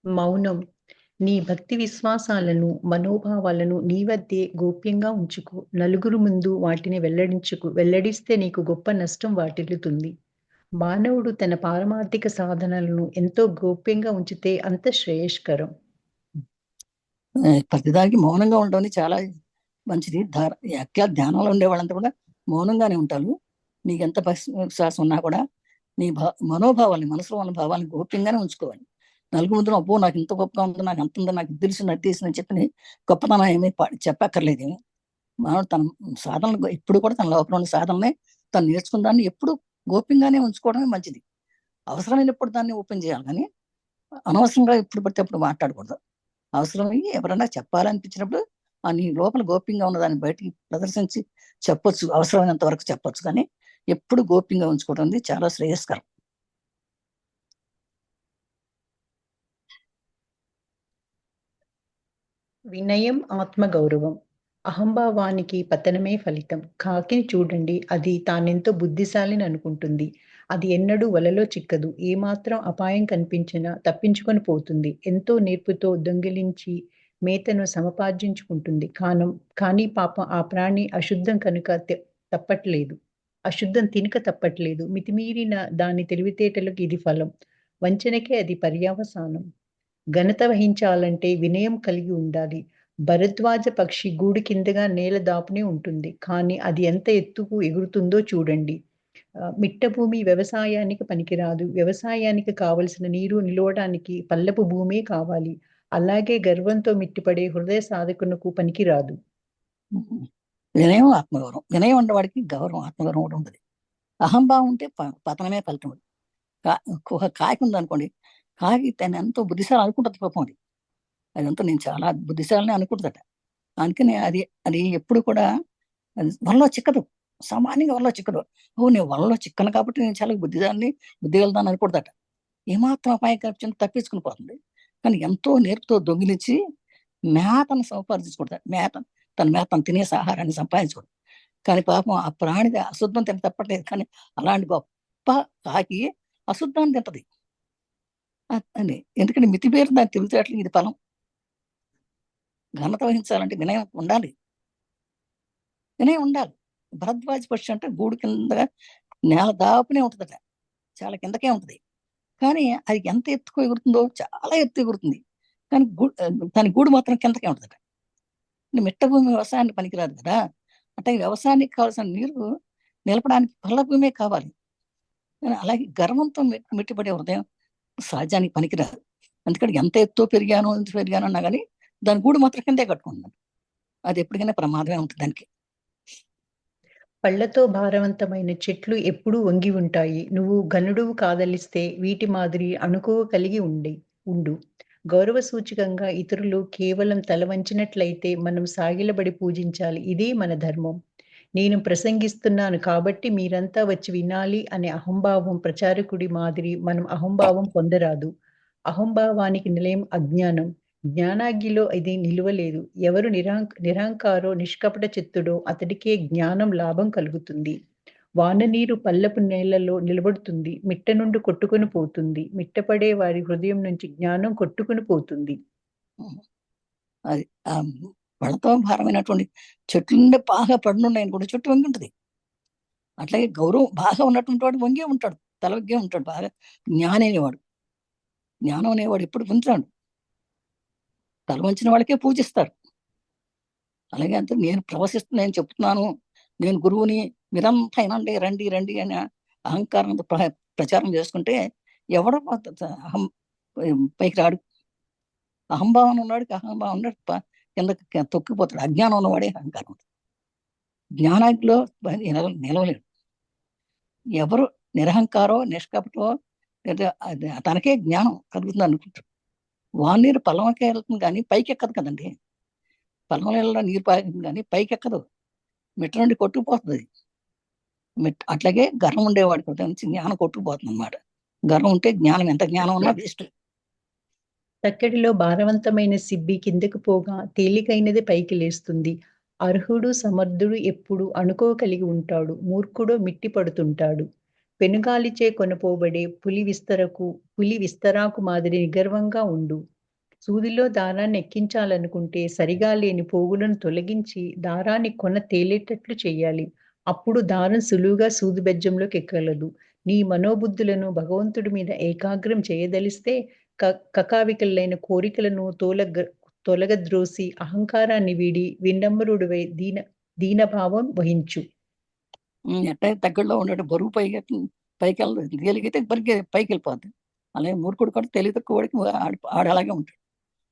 మౌనం. నీ భక్తి విశ్వాసాలను, మనోభావాలను నీ వద్దే గోప్యంగా ఉంచుకో. నలుగురు ముందు వాటిని వెల్లడించుకు. వెల్లడిస్తే నీకు గొప్ప నష్టం వాటిల్లుతుంది. మానవుడు తన పారమార్థిక సాధనలను ఎంతో గోప్యంగా ఉంచితే అంత శ్రేయస్కరం. ప్రతిదానికి మౌనంగా ఉండడం చాలా మంచిది. ధ్యానంలో ఉండే వాళ్ళంతా కూడా మౌనంగానే ఉంటారు. నీకెంత విశ్వాసం ఉన్నా కూడా నీ మనోభావాల్ని, మనసులో ఉన్న భావాలను గోప్యంగానే ఉంచుకోవాలి. నలుగురు ముందు అబ్బో నాకు ఇంత గొప్పగా ఉంది, నాకు ఎంత ఉందో, నాకు తెలిసిన అది తెలిసిందని చెప్పి గొప్పతనం ఏమీ చెప్పక్కర్లేదు. మనం తన సాధనలు ఎప్పుడు కూడా తన లోపల ఉన్న సాధననే తను నేర్చుకున్న దాన్ని ఎప్పుడు గోప్యంగానే ఉంచుకోవడమే మంచిది. అవసరమైనప్పుడు దాన్ని ఓపెన్ చేయాలి, కానీ అనవసరంగా ఎప్పుడు పడితే అప్పుడు మాట్లాడకూడదు. అవసరమయ్యి ఎవరన్నా చెప్పాలనిపించినప్పుడు నీ లోపల గోప్యంగా ఉన్నదాన్ని బయటికి ప్రదర్శించి చెప్పొచ్చు, అవసరమైనంత వరకు చెప్పొచ్చు, కానీ ఎప్పుడు గోప్యంగా ఉంచుకోవడం అనేది చాలా శ్రేయస్కరం. వినయం, ఆత్మగౌరవం. అహంభావానికి పతనమే ఫలితం. కాకిని చూడండి, అది తానెంతో బుద్ధిశాలిని అనుకుంటుంది. అది ఎన్నడూ వలలో చిక్కదు. ఏమాత్రం అపాయం కనిపించినా తప్పించుకొని పోతుంది. ఎంతో నేర్పుతో దొంగిలించి మేతను సమపార్జించుకుంటుంది. కానీ పాపం ఆ ప్రాణి అశుద్ధం కనుక తప్పట్లేదు. అశుద్ధం తినక తప్పట్లేదు. మితిమీరిన దాని తెలివితేటలకు ఇది ఫలం. వంచనకే అది పర్యవసానం. ఘనత వహించాలంటే వినయం కలిగి ఉండాలి. భరద్వాజ పక్షి గూడు కిందగా నేల దాపునే ఉంటుంది. కానీ అది ఎంత ఎత్తుకు ఎగురుతుందో చూడండి. మిట్ట భూమి వ్యవసాయానికి పనికిరాదు. వ్యవసాయానికి కావలసిన నీరు నిలవడానికి పల్లపు భూమే కావాలి. అలాగే గర్వంతో మిట్టిపడే హృదయ సాధకునకు పనికిరాదు. వినయం, ఆత్మగౌరవం. వినయం ఉన్నవాడికి గౌరవం, ఆత్మగౌరవం కూడా ఉంటుంది. అహంభావం ఉంటే పతనమే ఫలితం. కాకి ఉందనుకోండి, కాకి తను ఎంతో బుద్ధిశాలి అనుకుంటుంది. పాపం అదంతా నేను చాలా బుద్ధిశాలని అనుకుంటుందట. అందుకని అది ఎప్పుడు కూడా వలలో చిక్కదు, సామాన్యంగా వలలో చిక్కదు. నేను వలలో చిక్కను కాబట్టి నేను చాలా బుద్ధి వెళ్దాను అనుకుంటుందట. ఏమాత్రం అపాయం కనిపించింది తప్పించుకుని పోతుంది. కానీ ఎంతో నేర్పుతో దొంగిలించి మేతను సంపాదించుకుంటాడు. తన మేతను తినేసి ఆహారాన్ని సంపాదించుకోడు. కానీ పాపం ఆ ప్రాణిది అశుద్ధం తిన తప్పట్లేదు, కానీ అలాంటి గొప్ప కాకి అశుద్ధాన్ని తింటది అని. ఎందుకంటే మితిపేరు దాన్ని తెలివితేటలు ఇది ఫలం. ఘనత వహించాలంటే వినయం ఉండాలి. భరద్వాజ పక్షి అంటే గూడు కింద నేల దాపునే ఉంటుందట, చాలా కిందకే ఉంటుంది. కానీ అది ఎంత ఎత్తుకు ఎగురుతుందో చాలా ఎత్తు ఎగురుతుంది, కానీ దాని గూడు మాత్రం కిందకే ఉంటుందట. మిట్ట భూమి వ్యవసాయానికి పనికిరాదు కదా. అంటే వ్యవసాయానికి కావాల్సిన నీరు నిలపడానికి పల్ల భూమే కావాలి. అలాగే గర్వంతో మిట్టిపడే హృదయం సహజానికి పనికిరాదు. అందుకని ఎంత ఎత్తు పెరిగాను అన్నా కానీ దాని గూడు మాత్రం కిందే కట్టుకుంటున్నాను. అది ఎప్పటికైనా ప్రమాదమే ఉంటుంది దానికి. పళ్లతో భారవంతమైన చెట్లు ఎప్పుడూ వంగి ఉంటాయి. నువ్వు ఘనుడువు కాదలిస్తే వీటి మాదిరి అణుకువ కలిగి ఉండు. గౌరవ సూచకంగా ఇతరులు కేవలం తల వంచినట్లయితే మనం సాగిలబడి పూజించాలి. ఇదే మన ధర్మం. నేను ప్రసంగిస్తున్నాను కాబట్టి మీరంతా వచ్చి వినాలి అనే అహంభావం ప్రచారకుడి మాదిరి మనం అహంభావం పొందరాదు. అహంభావానికి నిలయం అజ్ఞానం. జ్ఞానాగ్నిలో ఇది నిలువలేదు. ఎవరు నిరహంకారో నిష్కపట చిత్తుడో అతడికే జ్ఞానం లాభం కలుగుతుంది. వాననీరు పల్లపు నేలలో నిలబడుతుంది. మిట్ట నుండి కొట్టుకుని పోతుంది. మిట్టపడే వారి హృదయం నుంచి జ్ఞానం కొట్టుకుని పోతుంది. అది పళ్ళతో భారమైనటువంటి చెట్లు నుండి బాగా పడునున్నాయని కూడా చెట్టు వంగి ఉంటుంది. అట్లాగే గౌరవం బాగా ఉన్నటువంటి వాడు వంగే ఉంటాడు, తల వంగే ఉంటాడు. బాగా జ్ఞానం అనేవాడు ఎప్పుడు పొందుతాడు, తల వంచిన వాళ్ళకే పూజిస్తారు. అలాగే అంతే నేను చెప్తున్నాను, నేను గురువుని, మీరంతా అయినండి, రండి రండి అని అహంకారంతో ప్రచారం చేసుకుంటే ఎవడో అహం పైకి రాడు. అహంభావం ఉన్నవాడికి అహంభావం ఉన్నాడు కింద తొక్కిపోతాడు. అజ్ఞానం ఉన్నవాడే అహంకారం. జ్ఞానాగ్నిలో నిలవలేడు. ఎవరు నిరహంకారో నిష్కపటో తనకే జ్ఞానం కలుగుతుంది అనుకుంటాడు. వానీరు పల్లవకే వెళ్తుంది కానీ పైకి ఎక్కదు కదండి. పల్లవ నీళ్ళలో నీరు పారుతుంది కానీ పైకి ఎక్కదు, మిట్ట నుండి కొట్టుకుపోతుంది. అట్లాగే గర్వం ఉండేవాడికి నుంచి జ్ఞానం కొట్టుకుపోతుంది అనమాట. గర్వం ఉంటే జ్ఞానం, ఎంత జ్ఞానం ఉన్నా వేస్ట్. తక్కడిలో భారవంతమైన సిబ్బి కిందకు పోగా తేలికైనది పైకి లేస్తుంది. అర్హుడు సమర్థుడు ఎప్పుడు అణుకో కలిగి ఉంటాడు. మూర్ఖుడు మిట్టి పడుతుంటాడు. పెనుగాలిచే కొనపోబడే పులి విస్తరాకు మాదిరి నిగర్వంగా ఉండు. సూదిలో దారాన్ని ఎక్కించాలనుకుంటే సరిగా లేని పోగులను తొలగించి దారాన్ని కొన తేలేటట్లు చేయాలి. అప్పుడు దారం సులువుగా సూది బెజ్జంలోకి ఎక్కగలదు. నీ మనోబుద్ధులను భగవంతుడి మీద ఏకాగ్రం చేయదలిస్తే కకావికలైన కోరికలను తొలగద్రోసి అహంకారాన్ని వీడి వినమ్రుడివై దీనభావం వహించు. ఎట్టయితే దగ్గరలో ఉండే బరువు పైకి వెళ్ళదు, తేలిగితే పైకి వెళ్ళిపోద్ది. అలాగే మూర్ఖుడు కూడా తెలివి తక్కువ వాడికి ఆడు అలాగే ఉంటాడు.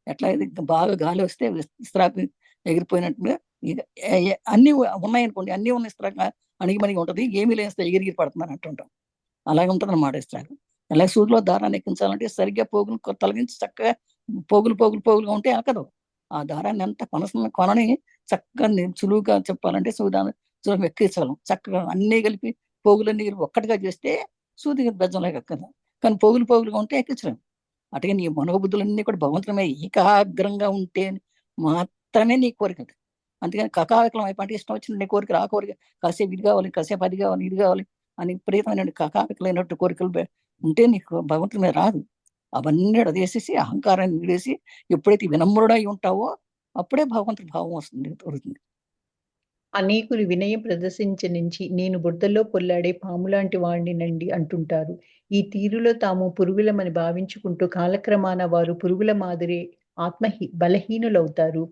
ఎట్లా అయితే బాగా గాలి వస్తే ఇస్త్రాకు ఎగిరిపోయినట్టుగా అన్నీ ఉన్నాయనుకోండి, అన్నీ ఉన్న ఇస్త్రాకు అణిగిమణిగి ఉంటుంది, ఏమీ లేస్తే ఎగిరిగిరి పడుతుందని అంటుంటాం. అలాగే ఉంటుంది అన్నమాట ఇస్త్రాకు. అలాగే సూదిలో దారాన్ని ఎక్కించాలంటే సరిగ్గా పోగులు తొలగించి చక్కగా పోగులుగా ఉంటే ఎక్కదు. ఆ దారాన్ని అంతా కొనని చక్కగా సులువుగా చెప్పాలంటే సులువు ఎక్కించగలం. చక్కగా అన్నీ కలిపి పోగులన్నీ కలిపి ఒక్కటిగా చేస్తే సూది బెజ్జంలాగా ఎక్కదు. కానీ పోగులుగా ఉంటే ఎక్కించలేము. అటుగా నీ మనోబుద్ధులన్నీ కూడా భగవంతుడమే ఏకాగ్రంగా ఉంటే మాత్రమే నీ కోరిక. అందుకని కకావికలం అయిపోయి ఇష్టం వచ్చిన నీ కోరికలు, ఆ కోరిక కాసేపు ఇది కావాలి, కాసేపు అది కావాలి, ఇది కావాలి అని విపరీతమైన కకావికలైనట్టు కోరికలు ఉంటే నీకు భగవంతుడి మీద రాదు. అవన్నీ వదిలేసేసి అహంకారాన్ని విడేసి ఎప్పుడైతే వినమ్రుడై ఉంటావో అప్పుడే భగవంతుడి భావం వస్తుంది, దొరుకుతుంది. అనేకులు వినయం ప్రదర్శించనించి నేను బురదలో పొల్లాడే పాములాంటి వాడినండి అంటుంటారు. ఈ తీరులో తాము పురుగులమని భావించుకుంటూ కాలక్రమాన వారు పురుగుల మాదిరే బలహీనులవుతారు.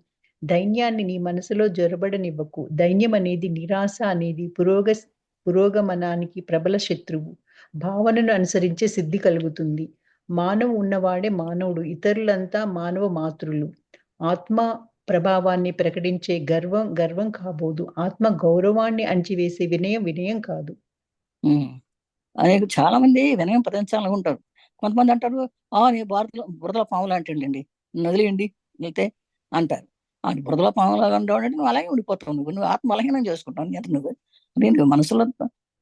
దైన్యాన్ని నీ మనసులో జొరబడనివ్వకు. దైన్యం అనేది, నిరాశ అనేది పురోగమనానికి ప్రబల శత్రువు. భావనను అనుసరించే సిద్ధి కలుగుతుంది. మానవు ఉన్నవాడే మానవుడు, ఇతరులంతా మానవ మాతృలు. ఆత్మ ప్రభావాన్ని ప్రకటించే గర్వం కాబోదు. ఆత్మ గౌరవాన్ని అణిచివేసే వినయం కాదు. అనేక చాలా మంది వినయం ప్రదర్శించాలనుకుంటారు. కొంతమంది అంటారు, నీ బురదలో పాములు అంటండి, నదిలేయండి వెళ్తే అంటారు. ఆ బురదలో పాములాగా ఉండేవాడంటే నువ్వు అలాగే ఉండిపోతావు. నువ్వు ఆత్మ బలహీనం చేసుకుంటావు. నేను మనసులో,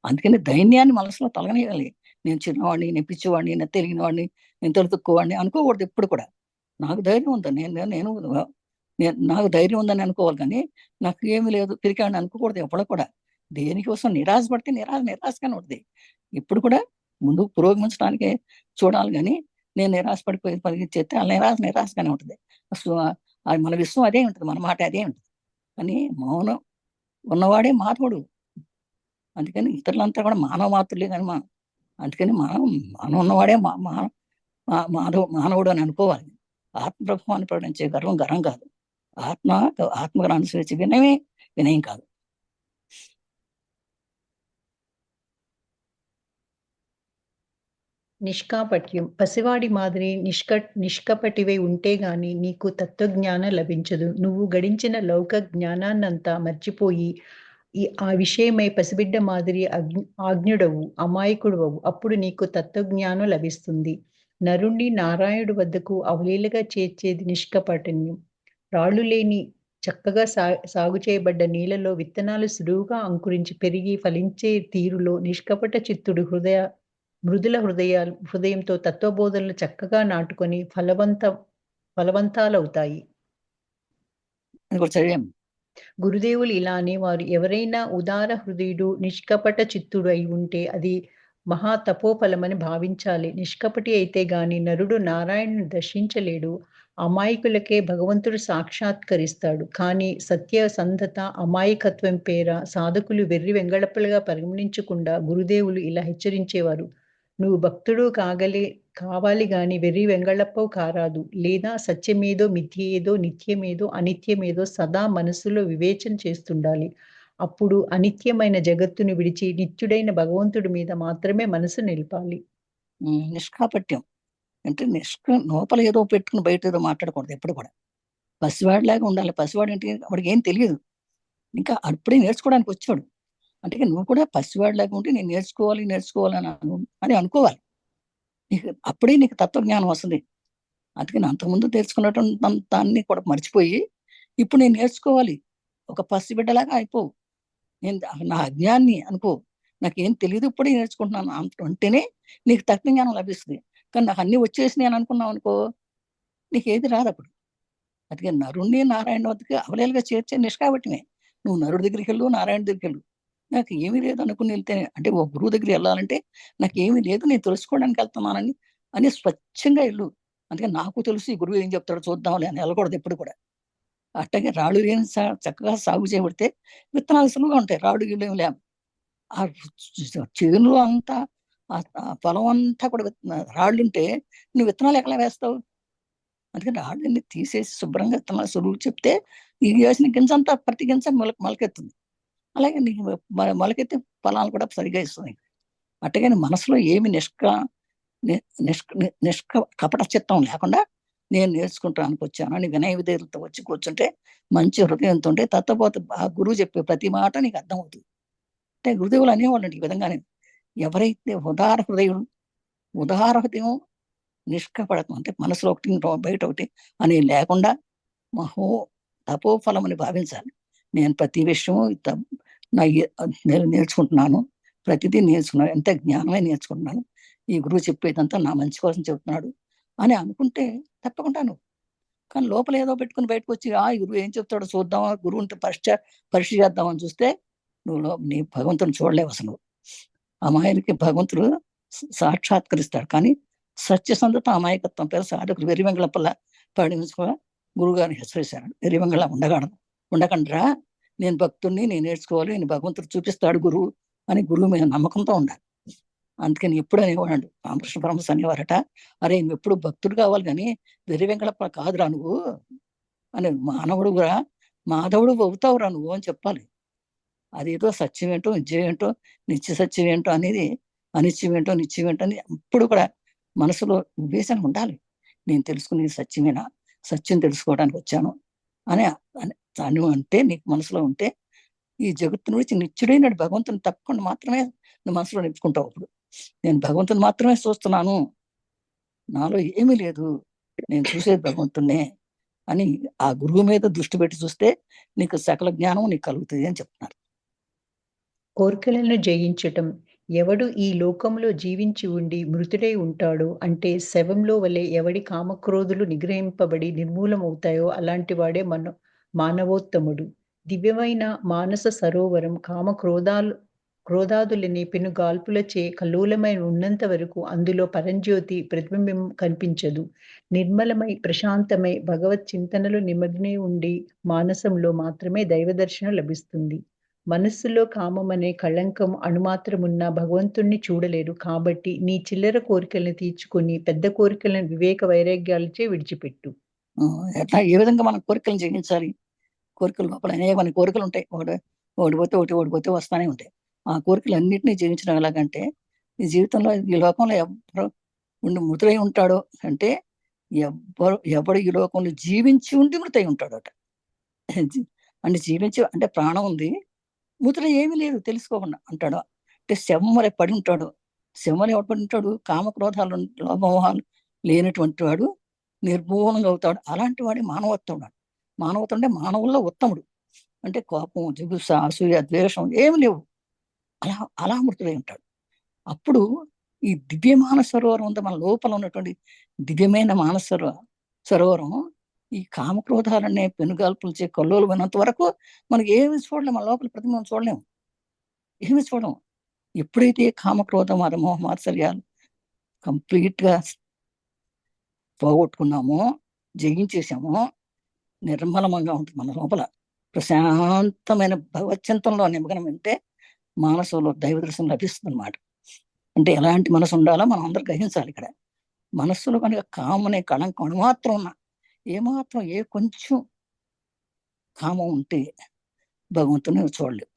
అందుకని దైన్యాన్ని మనసులో తొలగనియాలి. నేను చిన్నవాడిని, నేను పిచ్చివాడిని, నేను తెలియని వాడిని, నేను తొలుతుక్కువాడిని అనుకోకూడదు ఎప్పుడు కూడా. నాకు ధైర్యం ఉందని నేను నాకు ధైర్యం ఉందని అనుకోవాలి, కానీ నాకు ఏమీ లేదు పిరికాడిని అనుకోకూడదు ఎప్పుడు కూడా. దేనికోసం నిరాశపడితే నిరాశగానే ఉంటుంది. ఇప్పుడు కూడా ముందు పురోగమించడానికే చూడాలి, కానీ నేను నిరాశపడిపోయి పరిగెత్తే ఆ నిరాశగానే ఉంటుంది. అసలు అది మన విశ్వం అదే ఉంటుంది, మన మాట అదే ఉంటుంది. కానీ మౌనం ఉన్నవాడే మాధవుడు. అందుకని ఇతరులంతా కూడా మానవ మాతృలే, కానీ అందుకని మనం ఉన్నవాడే మానవుడు అని అనుకోవాలి. ఆత్మప్రభావాన్ని ప్రకటించే గర్వం కాదు. ఆత్మగా అనుసరించి వినయం కాదు. నిష్కాపట్యం. పసివాడి మాదిరి నిష్కపటివై ఉంటే గాని నీకు తత్వజ్ఞానం లభించదు. నువ్వు గడించిన లౌక జ్ఞానాన్నంతా మర్చిపోయి ఆ విషయమై పసిబిడ్డ మాదిరి ఆజ్ఞుడవు, అమాయకుడవు. అప్పుడు నీకు తత్వజ్ఞానం లభిస్తుంది. నరుణ్ణి నారాయణుడి వద్దకు అవలీలగా చేర్చేది నిష్కపటన్యం. రాళ్ళు లేని చక్కగా సాగు చేయబడ్డ నీళ్ళలో విత్తనాలు సులువుగా అంకురించి పెరిగి ఫలించే తీరులో నిష్కపట చిత్తుడు మృదుల హృదయంతో తత్వబోధనలు చక్కగా నాటుకొని ఫలవంతాలవుతాయి. గురుదేవులు ఇలా అనేవారు. ఎవరైనా ఉదార హృదయుడు, నిష్కపట చిత్తుడు అయి ఉంటే అది మహా తపోఫలమని భావించాలి. నిష్కపటి అయితే గాని నరుడు నారాయణుని దర్శించలేడు. అమాయకులకే భగవంతుడు సాక్షాత్కరిస్తాడు. కానీ సత్యసంధత, అమాయకత్వం పేర సాధకులు వెర్రి వెంగళప్పలుగా పరిగణించకుండా గురుదేవులు ఇలా హెచ్చరించేవారు. నువ్వు భక్తుడు కావాలి గాని వెర్రి వెంగళప్పవు కారాదు. లేదా సత్యమేదో మిథ్యేదో నిత్యమేదో అనిత్యమేదో సదా మనస్సులో వివేచన చేస్తుండాలి. అప్పుడు అనిత్యమైన జగత్తును విడిచి నిత్యుడైన భగవంతుడి మీద మాత్రమే మనసు నిలపాలి. నిష్కాపట్యం అంటే లోపల ఏదో పెట్టుకుని బయట ఏదో మాట్లాడకూడదు ఎప్పుడు కూడా. పసివాడిలాగా ఉండాలి. పసివాడు అంటే వాడికి ఏం తెలియదు, ఇంకా అప్పుడే నేర్చుకోవడానికి వచ్చాడు. అంటే నువ్వు కూడా పసివాడిలాగా ఉంటే నేను నేర్చుకోవాలని అని అనుకోవాలి. అప్పుడే నీకు తత్వజ్ఞానం వస్తుంది. అందుకని అంతకుముందు నేర్చుకున్నటువంటి దాన్ని కూడా మర్చిపోయి ఇప్పుడు నేను నేర్చుకోవాలి, ఒక పసిబిడ్డలాగా అయిపోవు. నేను నా అజ్ఞాన్ని అనుకో, నాకేం తెలియదు ఇప్పుడే నేర్చుకుంటున్నాను అంటేనే నీకు తత్వజ్ఞానం లభిస్తుంది. కానీ నాకు అన్ని వచ్చేసి నేను అనుకున్నావు అనుకో, నీకు ఏది రాదు అప్పుడు. అందుకే నరుణ్ణి నారాయణ వద్దకు అవలేలుగా చేర్చే నిష్కాపట్యమే. నువ్వు నరుడి దగ్గరికి వెళ్ళు, నారాయణ దగ్గరికి వెళ్ళు. నాకు ఏమీ లేదు అనుకుని వెళ్తే, అంటే ఒక గురువు దగ్గరికి వెళ్ళాలంటే నాకు ఏమీ లేదు, నేను తెలుసుకోవడానికి వెళ్తున్నానని స్వచ్ఛంగా వెళ్ళు. అందుకని నాకు తెలుసు ఈ గురువు ఏం చెప్తాడో చూద్దాంలే అని వెళ్ళకూడదు ఎప్పుడు కూడా. అట్టగే రాళ్ళు లేని చక్కగా సాగు చేయబడితే విత్తనాలు సులువుగా ఉంటాయి. రాళ్ళు గిళ్ళు ఏమి లేవు. ఆ చేనులో అంతా ఆ పొలం అంతా కూడా రాళ్ళుంటే నువ్వు విత్తనాలు ఎట్లా వేస్తావు? అందుకని రాళ్ళని తీసేసి శుభ్రంగా విత్తనాలు సులువు చెప్తే ఈ వేసిన గింజ అంతా ప్రతి గింజ మొలకెత్తుంది. అలాగే నీకు మొలకెత్తి ఫలాలు కూడా సరిగా ఇస్తుంది. అట్టగాని మనసులో ఏమి నిష్క కపట చిత్తం లేకుండా నేను నేర్చుకుంటానికి వచ్చాను అని వినయ విధేయులతో వచ్చి కూర్చుంటే మంచి హృదయంతో ఉంటే తత్తపోతే ఆ గురువు చెప్పే ప్రతి మాట నీకు అర్థమవుతుంది. అంటే గురుదేవులు అనేవాళ్ళు ఈ విధంగానే ఎవరైతే ఉదార హృదయం నిష్కపడతం అంటే మనసులో ఒకటి బయట ఒకటి అని లేకుండా తపోఫలం అని భావించాలి. నేను ప్రతి విషయం నేను నేర్చుకుంటున్నాను, ప్రతిదీ నేర్చుకున్నాను, ఎంత జ్ఞానమే నేర్చుకుంటున్నాను, ఈ గురువు చెప్పేదంతా నా మంచి కోసం చెబుతున్నాడు అని అనుకుంటే తప్పకుండా నువ్వు. కానీ లోపల ఏదో పెట్టుకుని బయటకు వచ్చి ఈ గురువు ఏం చెప్తాడో చూద్దామా, గురువుని పరీక్ష చేద్దామని చూస్తే నీ భగవంతుని చూడలేవు అసలు. అమాయకుడికి భగవంతుడు సాక్షాత్కరిస్తాడు, కానీ సత్యసంధత అమాయకత్వం పేరు సాధకుడు వెర్రివెంగళపల్ల పడించుకో గురువు గారిని హెచ్చరిశాడు. వెర్రివెంగళ ఉండకండ్రా, నేను భక్తుడిని, నేను నేర్చుకోవాలి, నేను భగవంతుడు చూపిస్తాడు గురువు అని గురువు మీద నమ్మకంతో ఉండాలి. అందుకని ఎప్పుడు అనేవాడు రామకృష్ణ పరమహంస అనేవారట, అరే నువ్వు ఎప్పుడు భక్తుడు కావాలి కానీ వెర్రివెంగళప్ప కాదురా నువ్వు అని, మానవుడుగా మాధవుడు అవుతావురా నువ్వు అని చెప్పాలి. అదేదో సత్యం ఏంటో నిత్యం ఏంటో నిత్య సత్యం ఏంటో అనేది అనిత్యం ఏంటో నిత్యం ఏంటో అని అప్పుడు కూడా మనసులో వివేచన ఉండాలి. నేను తెలుసుకునేది సత్యమేనా, సత్యం తెలుసుకోవడానికి వచ్చాను అని అంటే నీకు మనసులో ఉంటే ఈ జగత్తు నుంచి నిత్యుడైన భగవంతుని తప్పకుండా మాత్రమే నువ్వు మనసులో నిలుపుకుంటావు. అప్పుడు నేను భగవంతుని మాత్రమే చూస్తున్నాను, నాలో ఏమీ లేదు, నేను చూసేది భగవంతున్నే అని ఆ గురువు మీద దృష్టి పెట్టి చూస్తే నీకు సకల జ్ఞానం నీకు కలుగుతుంది అని చెప్తున్నారు. కోర్కెలను జయించటం. ఎవడు ఈ లోకంలో జీవించి ఉండి మృతుడై ఉంటాడో, అంటే శవంలో వలె ఎవడి కామక్రోధులు నిగ్రహింపబడి నిర్మూలమవుతాయో అలాంటి వాడే మానవోత్తముడు. దివ్యమైన మానస సరోవరం క్రోధాదులని పెనుగాల్పులచే కల్లోలమై ఉన్నంత వరకు అందులో పరంజ్యోతి ప్రతిబింబం కనిపించదు. నిర్మలమై ప్రశాంతమై భగవత్ చింతనలో నిమగ్నై ఉండి మానసంలో మాత్రమే దైవదర్శనం లభిస్తుంది. మనస్సులో కామమనే కళంకం అణుమాత్రమున్న భగవంతుణ్ణి చూడలేరు. కాబట్టి నీ చిల్లర కోరికల్ని తీర్చుకొని పెద్ద కోరికలను వివేక వైరాగ్యాలచే విడిచిపెట్టు. ఎట్లా ఏ విధంగా మనం కోరికలను జయించాలి? కోరికల లోపల అనేకమైన కోరికలు ఉంటాయి. ఓడిపోతే ఓడిపోతే వస్తానే ఉంటాయి. ఆ కోరికలు అన్నింటినీ జయించడం ఎలాగంటే, ఈ జీవితంలో ఈ లోకంలో ఎవరు మృతులై ఉంటాడో అంటే ఎవడు ఈ లోకంలో జీవించి ఉండి మృతై ఉంటాడట. అంటే జీవించి అంటే ప్రాణం ఉంది, మృతులు ఏమీ లేదు తెలుసుకోకుండా అంటాడు. అంటే శవమలే పడి ఉంటాడు. శవమలే ఎవడు పడి ఉంటాడు? కామక్రోధాలు లోభమోహాలు లేనటువంటి వాడు నిర్మూలంగా అవుతాడు. అలాంటి వాడి మానవత్వం. మానవత్వం అంటే మానవుల్లో ఉత్తముడు. అంటే కోపం, జిగుప్స, అసూయ, ద్వేషం ఏమి లేవు. అలా మృతుడై ఉంటాడు. అప్పుడు ఈ దివ్య మానస సరోవరం ఉంది మన లోపల ఉన్నటువంటి దివ్యమైన మానస సరోవరం ఈ కామక్రోధాలనే పెనుగాల్పులచే కల్లోలమైనంత వరకు మనకి ఏమి చూడలేము. మన లోపల ప్రతిబింబం చూడలేము, ఏమి చూడము. ఎప్పుడైతే కామక్రోధ మదమోహ మాత్సర్యాలు కంప్లీట్ గా పోగొట్టుకున్నామో, జయించేసామో, నిర్మలంగా ఉంటుంది మన లోపల. ప్రశాంతమైన భగవచ్చింతంలో నిమగ్నం అంటే మానసంలో దైవ దర్శనం లభిస్తుంది అన్నమాట. అంటే ఎలాంటి మనసు ఉండాలో మనం అందరూ గ్రహించాలి. ఇక్కడ మనస్సులో కనుక కామనే కళంకం మాత్రం ఉన్నా, ఏమాత్రం కొంచెం కామం ఉంటే భగవంతుని చూడలేవు.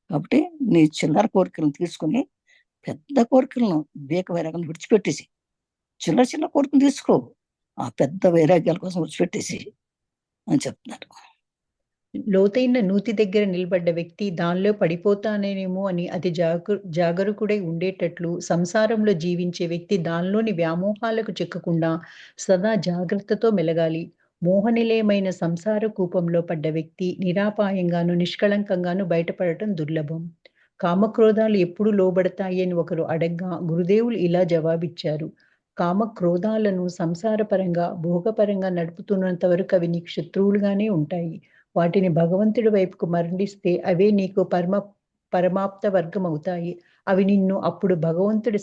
కాబట్టి నీ చిల్లర కోరికలను తీసుకుని పెద్ద కోరికలను వివేక వైరాగ్యాలను విడిచిపెట్టేసి, చిల్లర కోరికలు తీసుకో, ఆ పెద్ద వైరాగ్యాల కోసం విడిచిపెట్టేసి అని చెప్తున్నారు. లోతైన నూతి దగ్గర నిలబడ్డ వ్యక్తి దానిలో పడిపోతానేమో అని అతి జాగరూకుడై ఉండేటట్లు, సంసారంలో జీవించే వ్యక్తి దానిలోని వ్యామోహాలకు చిక్కకుండా సదా జాగ్రత్తతో మెలగాలి. మోహనిలయమైన సంసార కూపంలో పడ్డ వ్యక్తి నిరాపాయంగాను నిష్కళంకంగాను బయటపడటం దుర్లభం. కామక్రోధాలు ఎప్పుడు లోబడతాయి అని ఒకరు అడగ్గా గురుదేవులు ఇలా జవాబిచ్చారు. కామక్రోధాలను సంసారపరంగా భోగపరంగా నడుపుతున్నంత వరకు అవి నీకు శత్రువులుగానే ఉంటాయి. వాటిని భగవంతుడి వైపుకు మరలిస్తే అవే నీకు పరమాప్త వర్గం అవుతాయి. అవి నిన్ను అప్పుడు భగవంతుడి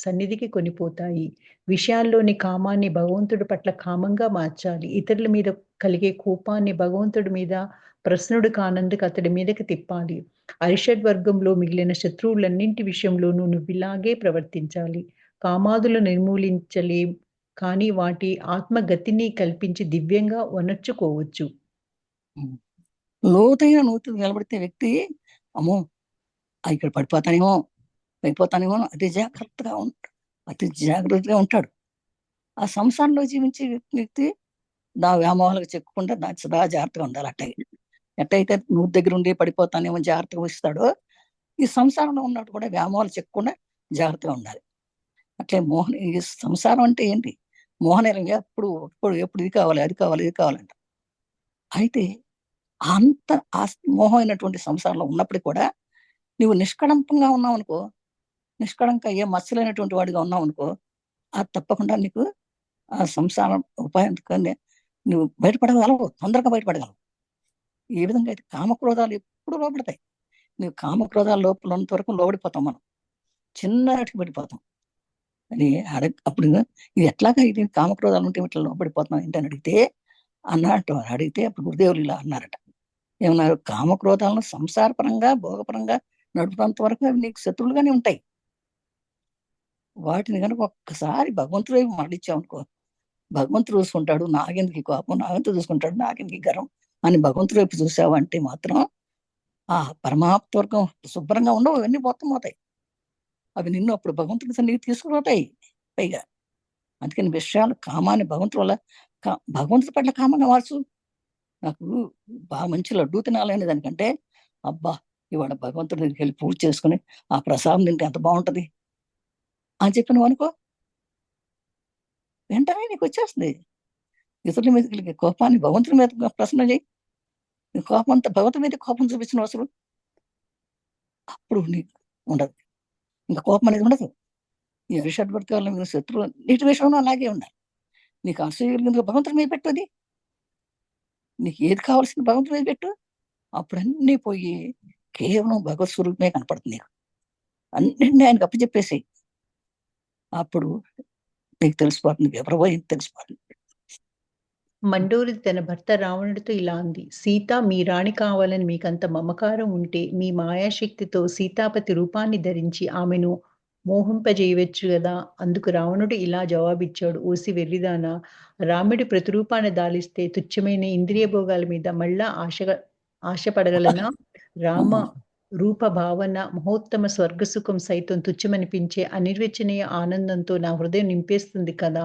సన్నిధికి కొనిపోతాయి. విషయాల్లోని కామాన్ని భగవంతుడి పట్ల కామంగా మార్చాలి. ఇతరుల మీద కలిగే కోపాన్ని భగవంతుడి మీద ప్రసన్నుడు కానందుకు అతడి మీదకి తిప్పాలి. అరిషడ్ వర్గంలో మిగిలిన శత్రువులన్నింటి విషయంలోనూ నువ్విలాగే ప్రవర్తించాలి. కామాదులను నిర్మూలించలేం, కానీ వాటి ఆత్మగతిని కల్పించి దివ్యంగా ఒనర్చుకోవచ్చు. ఉమ్. లోతైన నూతిలో నిలబడితే వ్యక్తి అమ్మో ఇక్కడ పడిపోతానేమో అయిపోతానేమో అతి జాగ్రత్తగా ఉంటాడు. ఆ సంసారంలో జీవించే వ్యక్తి వ్యామోహాలకు చెక్కకుండా సదా జాగ్రత్తగా ఉండాలి. ఎట్టయితే నువ్వు దగ్గర ఉండి పడిపోతానేమో జాగ్రత్తగా వస్తాడో, ఈ సంసారంలో ఉన్నట్టు కూడా వ్యామోహాలు చెక్కకుండా జాగ్రత్తగా ఉండాలి. అట్లే ఈ సంసారం అంటే ఏంటి? మోహనీయంగా ఎప్పుడు ఇది కావాలి, అది కావాలి, ఇది కావాలంట. అయితే అంత మోహమైనటువంటి సంసారంలో ఉన్నప్పటికీ కూడా నువ్వు నిష్కళంకంగా ఉన్నావు అనుకో, నిష్కళంక ఏ మత్స్యలైనటువంటి వాడిగా ఉన్నావు అనుకో, అది తప్పకుండా నీకు ఆ సంసారం ఉపాయం నువ్వు బయటపడగలవు, తొందరగా బయటపడగలవు. ఏ విధంగా అయితే కామక్రోధాలు ఎప్పుడు లోపడతాయి. నువ్వు కామక్రోధాల లోపల ఉన్నంత వరకు లోబడిపోతాం మనం, చిన్నటికి పడిపోతాం. అని అప్పుడు ఇది ఎట్లాగా ఇది కామక్రోధాలు ఉంటే ఇట్లా లోపడిపోతున్నాం ఏంటని అడిగితే అప్పుడు గురుదేవులు ఇలా అన్నారట. ఏమన్నారు? కామక్రోధాలను సంసారపరంగా భోగపరంగా నడుపునంత వరకు అవి నీకు శత్రువులుగానే ఉంటాయి. వాటిని కనుక ఒక్కసారి భగవంతుడు వైపు మరలిచ్చావనుకో, భగవంతుడు చూసుకుంటాడు, నాకెందుకు కోపం, నాకెందుకు చూసుకుంటాడు, నాకెందుకు గర్వం అని భగవంతుడి వైపు చూసావు అంటే మాత్రం ఆ పరమాప్త వర్గం శుభ్రంగా ఉండవు, అవన్నీ మొత్తం పోతాయి. అవి నిన్ను అప్పుడు భగవంతుడి సన్నిధికి తీసుకుపోతాయి. పైగా అందుకని విషయాలు కామాన్ని భగవంతుడి పట్ల కామంగా మార్చు. నాకు బాగా మంచి లడ్డూ తినాలనే దానికంటే, అబ్బా ఇవాళ భగవంతుడి దగ్గరికి వెళ్ళి పూజ చేసుకుని ఆ ప్రసాదం తింటే ఎంత బాగుంటది అని చెప్పి నువ్వు అనుకో, వెంటనే నీకు వచ్చేస్తుంది. ఇతరుల మీద కలిగే కోపాన్ని భగవంతుడి మీద ప్రసన్న చేయి. నీ కోపం అంతా భగవంతుడి మీద కోపం చూపించిన అసలు అప్పుడు నీకు ఉండదు, ఇంకా కోపం అనేది ఉండదు. ఈ అరిషడ్వర్గాల మీద శత్రువులు నీటి విషయంలో అలాగే ఉండాలి. నీకు అసూయ కలిగింది భగవంతుడి మీద పెట్టు, నీకు ఏది కావాల్సింది భగవంతుడి మీద పెట్టు. అప్పుడు అన్నీ పోయి కేవలం భగవత్ స్వరూపమే కనపడుతుంది నీకు. అన్నింటినీ ఆయనకు అప్పచెప్పేసి అప్పుడు నీకు తెలిసిపోతుంది, ఎవరో తెలిసిపోతుంది. మండోదరి తన భర్త రావణుడితో ఇలా అంది: సీత, మీ రాణి కావాలని మీకంత మమకారం ఉంటే మీ మాయాశక్తితో సీతాపతి రూపాన్ని ధరించి ఆమెను మోహింపజేయవచ్చు గదా. అందుకు రావణుడు ఇలా జవాబిచ్చాడు: ఓసి వెర్రిదానా, రాముడి ప్రతిరూపాన్ని దాలిస్తే తుచ్చమైన ఇంద్రియ భోగాల మీద మళ్ళా ఆశపడగలనా? రామ రూప భావన మహోత్తమ స్వర్గసుఖం సైతం తుచ్చమనిపించే అనిర్వచనీయ ఆనందంతో నా హృదయం నింపేస్తుంది కదా.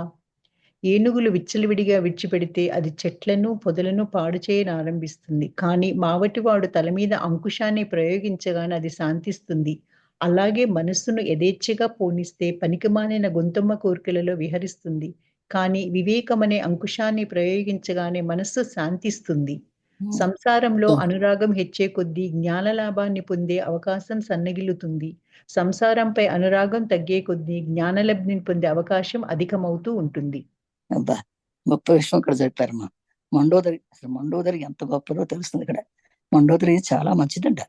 ఏనుగులు విచ్చలవిడిగా విడిచిపెడితే అది చెట్లను, పొదలను పాడు చేయనారంభిస్తుంది. కానీ మావటివాడు తల మీద అంకుశాన్ని ప్రయోగించగానే అది శాంతిస్తుంది. అలాగే మనస్సును యథేచ్ఛగా పోనిస్తే పనికిమాలిన గొంతెమ్మ కోర్కెలలో విహరిస్తుంది. కానీ వివేకమనే అంకుశాన్ని ప్రయోగించగానే మనస్సు శాంతిస్తుంది. సంసారంలో అనురాగం హెచ్చే కొద్దీ జ్ఞానలాభాన్ని పొందే అవకాశం సన్నగిల్లుతుంది. సంసారంపై అనురాగం తగ్గే కొద్దీ జ్ఞానలబ్ధిని పొందే అవకాశం అధికమవుతూ ఉంటుంది. అబ్బా, గొప్ప విషయం ఇక్కడ చెప్పారమ్మా. మండోదరి ఎంత గొప్పదో తెలుస్తుంది ఇక్కడ. మండోదరి చాలా మంచిదంట.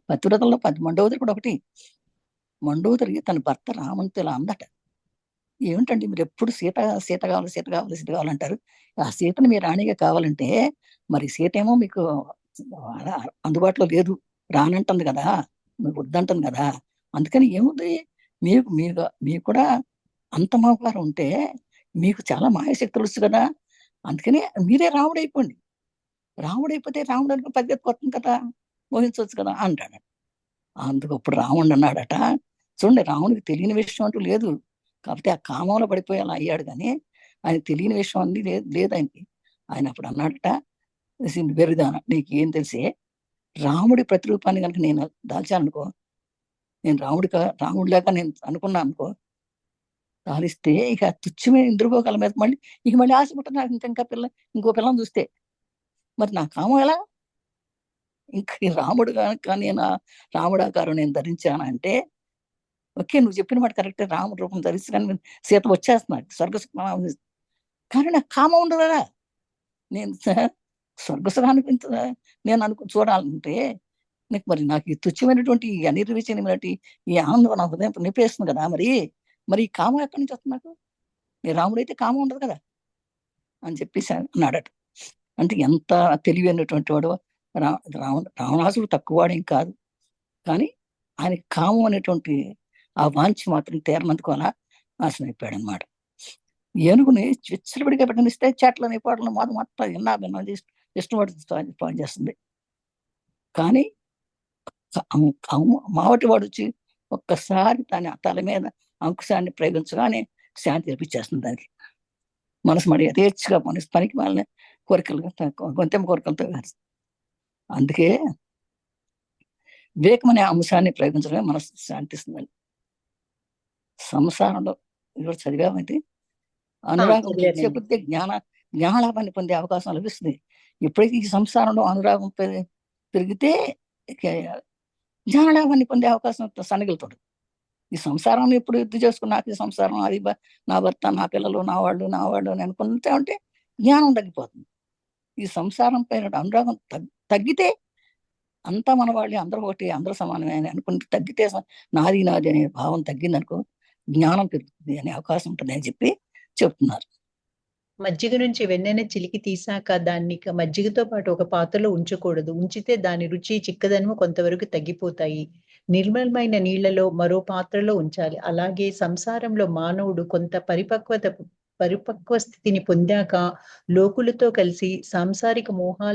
పతివ్రతల్లో మండోదరి కూడా ఒకటి. మండోదరి తన భర్త రామునితో ఇలా అందట: ఏమిటండి మీరు ఎప్పుడు సీత సీత కావాలి, సీత కావాలి, సీత కావాలంటారు. ఆ సీతను మీ రాణిగా కావాలంటే మరి సీత ఏమో మీకు అందుబాటులో లేదు, రానంటుంది కదా, మీకు వద్దంటుంది కదా. అందుకని ఏముంది, మీకు కూడా అంత మోకారం ఉంటే మీకు చాలా మాయాశక్తులు వచ్చు కదా, అందుకని మీరే రాముడైపోండి. రాముడైపోతే రాముడు అనుకో పరిగెత్తుకొస్తుంది కదా, మోహించవచ్చు కదా అంటాడు. అందుకు ఇప్పుడు రాముడు అన్నాడట, చూడండి రాముడికి తెలియని విషయం అంటూ లేదు, కాకపోతే ఆ కామంలో పడిపోయి అలా అయ్యాడు, కానీ ఆయన తెలియని విషయం అన్ని లేదు ఆయనకి. ఆయన అప్పుడు అన్నాడట, వెరిదాన నీకు ఏం తెలిసే, రాముడి ప్రతిరూపాన్ని కనుక నేను దాల్చానుకో, నేను రాముడిలాగా నేను అనుకున్నాను అనుకో, దాలిస్తే ఇక తుచ్చమైన ఇంద్రభోగాల మీద మళ్ళీ ఆశ పుట్టిన ఇంకా ఇంకో పిల్లని చూస్తే మరి నా కామం ఎలా? ఇంకా రాముడు కనుక నేను రాముడాకారం నేను ధరించానంటే ఓకే, నువ్వు చెప్పిన మాట కరెక్టే, రాముడు రూపం ధరించడానికి సీత వచ్చేస్తున్నాడు స్వర్గసుఖం. కానీ నాకు కామం ఉండదు కదా, నేను స్వర్గసుఖానికి నేను చూడాలంటే నాకు ఈ తుచ్చమైనటువంటి ఈ అనిర్వచనమైనటువంటి ఈ ఆనందం నా హృదయం నింపేస్తుంది కదా, మరి ఈ కామం ఎక్కడి నుంచి వస్తుంది నాకు? ఈ రాముడైతే కామం ఉండదు కదా అని చెప్పేసి అన్నాడట. అంటే ఎంత తెలివైనటువంటి వాడు! రావణాసుడు తక్కువ వాడేం కాదు, కానీ ఆయన కామం అనేటువంటి ఆ వాంఛ మాత్రం తీరనందుకు అలా నాశనం అయిపోయాడు అనమాట. ఏనుగుని విచ్చలవిడిగా పెట్టనిస్తే చెట్లని పాటలను మొత్తం ఎన్నా ఇష్టం పడి చేస్తుంది. కానీ మావటి వాడు వచ్చి ఒక్కసారి దాని తల మీద అంకుశాన్ని ప్రయోగించగానే శాంతి తెప్పించేస్తుంది దానికి. మనసు మరి యథేచ్ఛగా పనికి వాళ్ళ కోరికలు గొంతెమ్మ కోరికలతో. అందుకే వివేకం అనే అంశాన్ని ప్రయోగించడమే మనసు శాంతిస్తుందండి. సంసారంలో ఇప్పుడు చదివామంటే అనురాగం పెంచే కొద్దీ జ్ఞానాలాభాన్ని పొందే అవకాశం లభిస్తుంది. ఎప్పుడైతే ఈ సంసారంలో అనురాగం పెరిగితే జ్ఞానలాభాన్ని పొందే అవకాశం సన్నగిలుతాడు. ఈ సంసారాన్ని ఎప్పుడు ఎద్దు చేసుకుని నాకు ఈ సంసారం, అది నా భర్త, నా పిల్లలు, నా వాళ్ళు అని అనుకుంటే ఉంటే జ్ఞానం తగ్గిపోతుంది. ఈ సంసారం పైన అనురాగం తగ్గితే అంతా మన వాళ్ళే, అందరూ ఒకటి, అందరూ సమానమే అని అనుకుంటే తగ్గితే నాది అనే భావం తగ్గిందనుకో జ్ఞానం పెరుగుతుంది అనే అవకాశం ఉంటుంది అని చెప్పి చెప్తున్నారు. మజ్జిగ నుంచి వెన్నెన చిలికి తీసాక దాన్ని మజ్జిగతో పాటు ఒక పాత్రలో ఉంచకూడదు. ఉంచితే దాని రుచి, చిక్కదనము కొంతవరకు తగ్గిపోతాయి. నిర్మలమైన నీళ్లలో మరో పాత్రలో ఉంచాలి. అలాగే సంసారంలో మానవుడు కొంత పరిపక్వ స్థితిని పొందాక లోకులతో కలిసి సాంసారిక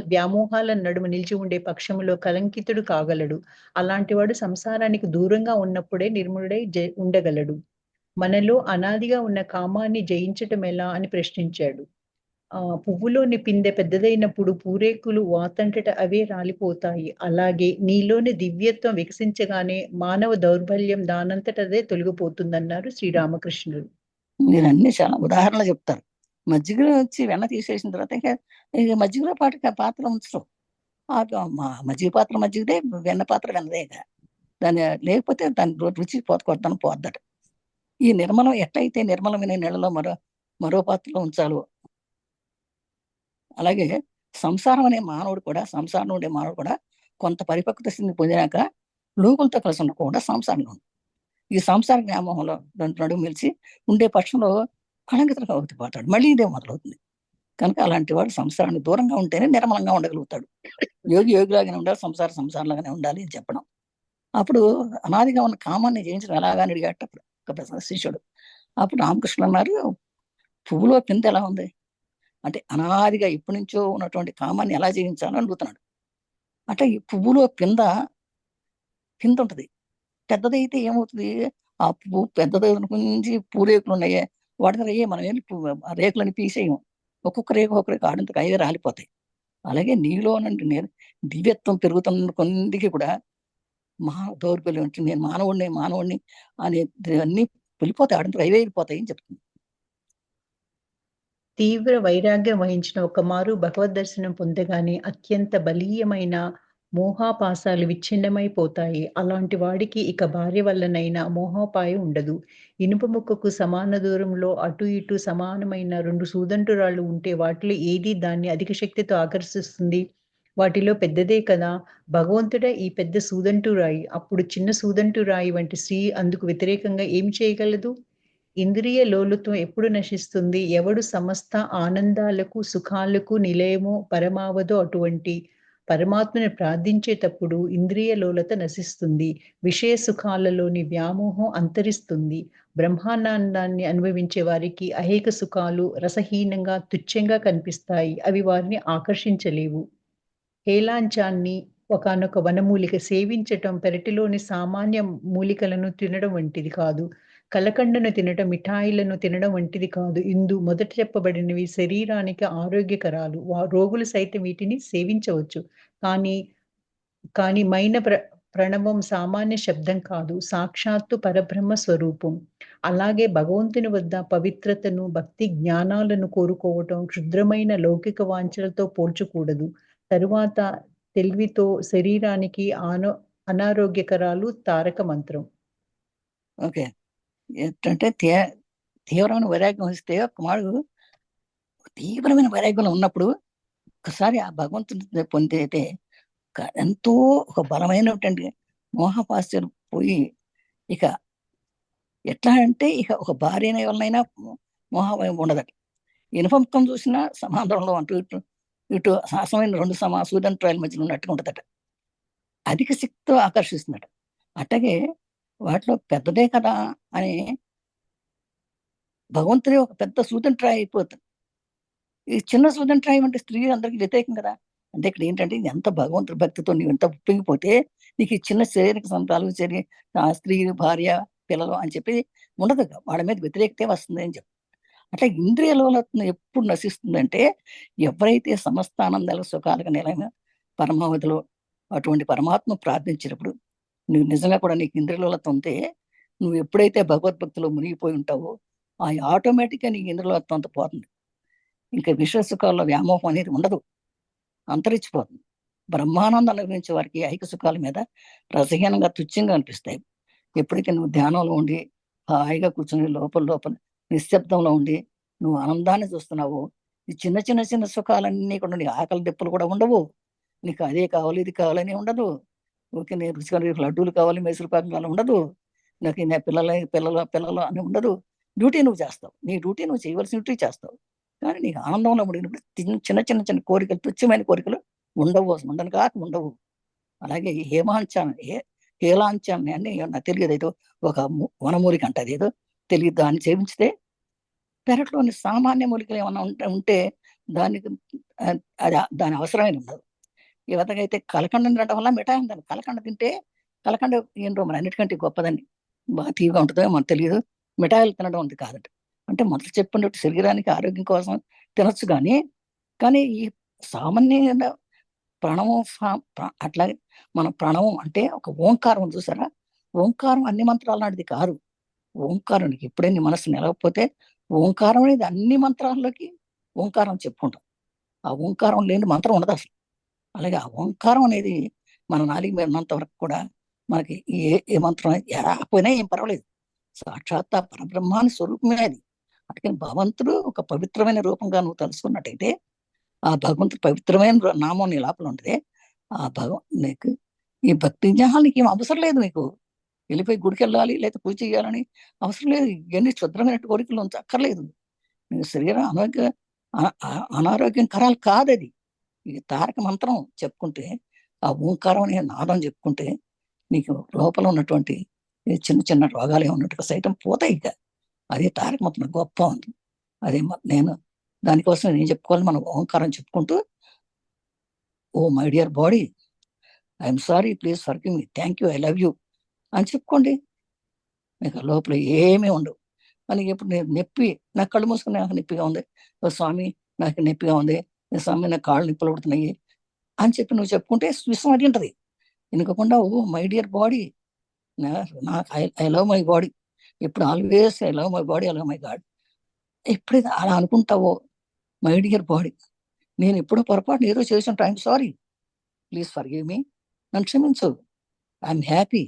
వ్యామోహాల నడుమ నిలిచి ఉండే పక్షములో కలంకితుడు కాగలడు. అలాంటి వాడు సంసారానికి దూరంగా ఉన్నప్పుడే నిర్మలుడై ఉండగలడు. మనలో అనాదిగా ఉన్న కామాన్ని జయించటం ఎలా అని ప్రశ్నించాడు. పువ్వులోని పిందె పెద్దదైనప్పుడు పూరేకులు వాతంతట అవే రాలిపోతాయి. అలాగే నీలోని దివ్యత్వం వికసించగానే మానవ దౌర్బల్యం దానంతట అదే తొలగిపోతుందన్నారు శ్రీరామకృష్ణుడు. మీరు అన్ని చాలా ఉదాహరణలు చెప్తారు. మజ్జిగ వచ్చి వెన్న తీసేసిన తర్వాత ఇక మజ్జిగలో పాత్ర ఉంచడం, మజ్జిగ పాత్ర మజ్జిగదే, వెన్న పాత్ర వెన్నదే. దాని లేకపోతే దాని రుచి పోద్దట. ఈ నిర్మలం ఎట్లయితే నిర్మలమైన నీళ్ళలో మరో పాత్రలో ఉంచాలో, అలాగే సంసారం ఉండే మానవుడు కూడా కొంత పరిపక్వత స్థితిని పొందినాక లోకులతో కలిసి ఉండకుండా సంసారంలో ఉంది. ఈ సంసార వ్యామోహంలో నడుము మిలిచి ఉండే పక్షంలో కళంకితలుగా అవుతాడు. మళ్ళీ ఇదే మొదలవుతుంది. కనుక అలాంటి వాడు సంసారానికి దూరంగా ఉంటేనే నిర్మలంగా ఉండగలుగుతాడు. యోగిలాగానే ఉండాలి, సంసారంలాగానే ఉండాలి అని చెప్పడం. అప్పుడు అనాదిగా ఉన్న కామాన్ని జయించడం ఎలాగాని అడిగాట ఒక శిష్యుడు. అప్పుడు రామకృష్ణ అన్నారు, పువ్వులో పిందె ఎలా ఉంది అంటే అనాదిగా ఎప్పటి నుంచో ఉన్నటువంటి కామాన్ని ఎలా జయించాలని అడుగుతున్నాడు. అంటే ఈ పువ్వులో పింద ఉంటది. పెద్దదైతే ఏమవుతుంది, ఆ పువ్వు పెద్దదై నుంచి పూరేకులు ఉన్నాయే వాటి దగ్గర మనం వెళ్ళి రేకులని పీసేయం. ఒక్కొక్క రేకు ఆడంతకు అయ్యే రాలిపోతాయి. అలాగే నీలో నుండి దివ్యత్వం పెరుగుతున్న కొందికి కూడా దౌర్బల్యం ఉంటుంది. నేను మానవుడిని అనే అన్ని వెళ్ళిపోతాయి, ఆడంతకు అవే వెళ్ళిపోతాయి అని చెప్తుంది. తీవ్ర వైరాగ్యం వహించిన ఒక మారు భగవద్ దర్శనం పొందగానే అత్యంత బలీయమైన మోహాపాసాలు విచ్ఛిన్నమైపోతాయి. అలాంటి వాడికి ఇక భార్య వల్లనైనా మోహోపాయం ఉండదు. ఇనుప ముక్కకు సమాన దూరంలో అటు ఇటు సమానమైన 2 సూదంటురాళ్ళు ఉంటే వాటిలో ఏది దాన్ని అధిక శక్తితో ఆకర్షిస్తుంది? వాటిలో పెద్దదే కదా! భగవంతుడే ఈ పెద్ద సూదంటురాయి. అప్పుడు చిన్న సూదంటురాయి వంటి స్త్రీ అందుకు వ్యతిరేకంగా ఏమి చేయగలదు? ఇంద్రియ లోలుత్వం ఎప్పుడు నశిస్తుంది? ఎవడు సమస్త ఆనందాలకు, సుఖాలకు నిలయమో, పరమావధో అటువంటి పరమాత్మను ప్రార్థించేటప్పుడు ఇంద్రియ లోలత నశిస్తుంది. విషయ సుఖాలలోని వ్యామోహం అంతరిస్తుంది. బ్రహ్మానందాన్ని అనుభవించే వారికి అహేక సుఖాలు రసహీనంగా, తుచ్చంగా కనిపిస్తాయి. అవి వారిని ఆకర్షించలేవు. హేలాంచాన్ని ఒకానొక వనమూలిక సేవించటం పెరటిలోని సామాన్య మూలికలను తినడం వంటిది కాదు. కలకండను తినటం, మిఠాయిలను తినడం వంటిది కాదు. ఇందు మొదట చెప్పబడినవి శరీరానికి ఆరోగ్యకరాలు. రోగులు సైతం వీటిని సేవించవచ్చు. కానీ మైన ప్రణవం సామాన్య శబ్దం కాదు. సాక్షాత్తు పరబ్రహ్మ స్వరూపం. అలాగే భగవంతుని వద్ద పవిత్రతను, భక్తి జ్ఞానాలను కోరుకోవటం క్షుద్రమైన లౌకిక వాంఛలతో పోల్చకూడదు. తరువాత తెలివితో శరీరానికి అనారోగ్యకరాలు తారక మంత్రం. ఓకే. ఏంటంటే తీవ్రమైన వైరాగ్యం వస్తే కుమారుడు తీవ్రమైన వైరాగ్యంలో ఉన్నప్పుడు ఒకసారి ఆ భగవంతుని పొందితే ఎంతో ఒక బలమైనటువంటి మోహపాస్యం పోయి, ఇక ఎట్లా అంటే ఇక ఒక భార్య వలనైనా మోహభయం ఉండదట. ఇనుపముఖం చూసినా సమాంతరంలో అటు ఇటు ఇటు శాసమైన 2 సూర్యంత్రాల మధ్యలో ఉన్నట్టుగా ఉంటదట. అధిక శక్తితో ఆకర్షిస్తుందట. అట్లాగే వాటిలో పెద్దదే కదా అని భగవంతుడే ఒక పెద్ద సూర్యంత్రాయి అయిపోతుంది. ఈ చిన్న సూర్యంత్రాయం అంటే స్త్రీ అందరికి వ్యతిరేకం కదా. అంటే ఇక్కడ ఏంటంటే ఎంత భగవంతుడి భక్తితో నీవు ఎంత ఉప్పొంగిపోతే నీకు ఈ చిన్న శారీరక సంతాలు స్త్రీ, భార్య, పిల్లలు అని చెప్పి ఉండదు. వాళ్ళ మీద వ్యతిరేకతే వస్తుంది అని చెప్పి. అట్లా ఇంద్రియ లోలత్వం ఎప్పుడు నశిస్తుందంటే ఎవరైతే సమస్త ఆనందాలు సుఖాలకు నిలైన పరమావధిలో అటువంటి పరమాత్మ ప్రార్థించినప్పుడు నువ్వు నిజంగా కూడా నీకు ఇంద్రియ లోలత్వం ఉంటే, నువ్వు ఎప్పుడైతే భగవద్భక్తిలో మునిగిపోయి ఉంటావో ఆ ఆటోమేటిక్గా నీకు ఇంద్రియ లోలత్వం అంతా పోతుంది. ఇంకా విషయ సుఖాల్లో వ్యామోహం అనేది ఉండదు, అంతరించిపోతుంది. బ్రహ్మానందం అనుభవించే వారికి ఐక సుఖాల మీద రసహీనంగా తుచ్చంగా అనిపిస్తాయి. ఎప్పటికీ నువ్వు ధ్యానంలో ఉండి హాయిగా కూర్చొని లోపల నిశ్శబ్దంలో ఉండి నువ్వు ఆనందాన్ని చూస్తున్నావు, ఈ చిన్న చిన్న చిన్న సుఖాలన్నీ కూడా నీ ఆకలి దెప్పులు కూడా ఉండవు. నీకు అదే కావాలి ఇది కావాలని ఉండదు. ఓకే, నేను రుచికర లడ్డూలు కావాలి మైసూరు పాకం కావాలి ఉండదు. నాకు నా పిల్లలు అని ఉండదు. డ్యూటీ నువ్వు చేస్తావు, నీ డ్యూటీ నువ్వు చేయవలసిన డ్యూటీ చేస్తావు. కానీ నీకు ఆనందంలో ముడిగినప్పుడు చిన్న చిన్న చిన్న కోరికలు, తుచ్చమైన కోరికలు ఉండవు, ఉండను కాక ఉండవు. అలాగే హేలాంచాన్ని అని నాకు తెలియదు, ఏదో ఒక వనమూలిక అంటది, ఏదో తెలియదు. దాన్ని సేవించితే పెరట్లోని సామాన్య మూలికలు ఏమన్నా ఉంటే దానికి దాని అవసరమైన ఉండదు. ఈ విధంగా కలకండ తినడం వల్ల మిఠాయి ఉందని, కలకండ తింటే కలకండ ఏంటో మరి అన్నిటికంటే గొప్పదని, బాగా తీగా ఉంటుందో మనకు తెలియదు. మిఠాయిలు తినడం ఉంది కాదట. అంటే మొదలు చెప్పినట్టు శరీరానికి ఆరోగ్యం కోసం తినొచ్చు, కానీ ఈ సామాన్యంగా ప్రణవం అట్లాగే మన ప్రణవం అంటే ఒక ఓంకారం చూసారా, ఓంకారం అన్ని మంత్రాలు లాంటిది కాదు. ఓంకారానికి ఎప్పుడైనా నీ మనసు నిలవకపోతే ఓంకారం అనేది అన్ని మంత్రాల్లోకి ఓంకారం చెప్పుకుంటాం. ఆ ఓంకారం లేని మంత్రం ఉండదు అసలు. అలాగే ఆ ఓంకారం అనేది మన నాలుగు మీద ఉన్నంత వరకు కూడా మనకి ఏ మంత్రం రాకపోయినా ఏం పర్వాలేదు. సాక్షాత్ ఆ పరబ్రహ్మాని స్వరూపమే అది. అందుకని భగవంతుడు ఒక పవిత్రమైన రూపంగా నువ్వు తెలుసుకున్నట్టయితే, ఆ భగవంతుడు పవిత్రమైన నామం నీ లోపల ఉంటుంది. ఆ నీకు ఈ భక్తి జ్ఞానానికి ఏం అవసరం లేదు. నీకు వెళ్ళిపోయి గుడికి వెళ్ళాలి లేదా పూజ చేయాలని అవసరం లేదు. ఇవన్నీ క్షుద్రమైన కోరికలు అక్కర్లేదు. నీ శరీరం అనారోగ్యం కరాలు కాదది. ఈ తారక మంత్రం చెప్పుకుంటే, ఆ ఓంకారం అనే నాదం చెప్పుకుంటే నీకు లోపల ఉన్నటువంటి చిన్న చిన్న రోగాలు ఏమన్నట్టుగా సైతం పోతాయి. ఇక అదే తారక మంత్రం గొప్ప ఉంది. అదే నేను దానికోసం నేను చెప్పుకోవాలి, మనం ఓంకారం చెప్పుకుంటూ oh my dear body, I'm sorry, please forgive me, thank you, I love you అని చెప్పుకోండి. మీకు లోపల ఏమీ ఉండవు. మనకి ఎప్పుడు నొప్పి, నాకు కళ్ళు మూసుకుని నాకు నొప్పిగా ఉంది, ఓ స్వామి నాకు నొప్పిగా ఉంది, స్వామి నాకు కాళ్ళు నొప్పులు పడుతున్నాయి అని చెప్పి నువ్వు చెప్పుకుంటే విశ్వం అది ఉంటుంది. ఎందుకకుండా ఓ మై డియర్ బాడీ, నాకు ఐ లవ్ మై బాడీ, ఎప్పుడు always I love my body, I love my God. ఎప్పుడైతే అలా అనుకుంటావో మై డియర్ బాడీ, నేను ఎప్పుడో పొరపాటు ఏదో చేసి ఉంటాను, ఐఎమ్ సారీ, ప్లీజ్ ఫర్గివ్ మీ, నన్ను క్షమించు, I'm happy,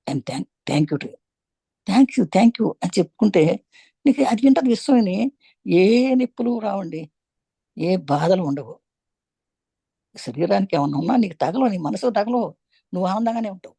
I'm thank you to thank you అని చెప్పుకుంటే నీకు అది వింటది విశ్వమని. ఏ నిప్పులు రావండి, ఏ బాధలు ఉండవు. శరీరానికి ఏమన్నా ఉన్నా నీకు తగలవు, నీ మనసు తగలవు, నువ్వు ఆనందంగానే ఉంటావు.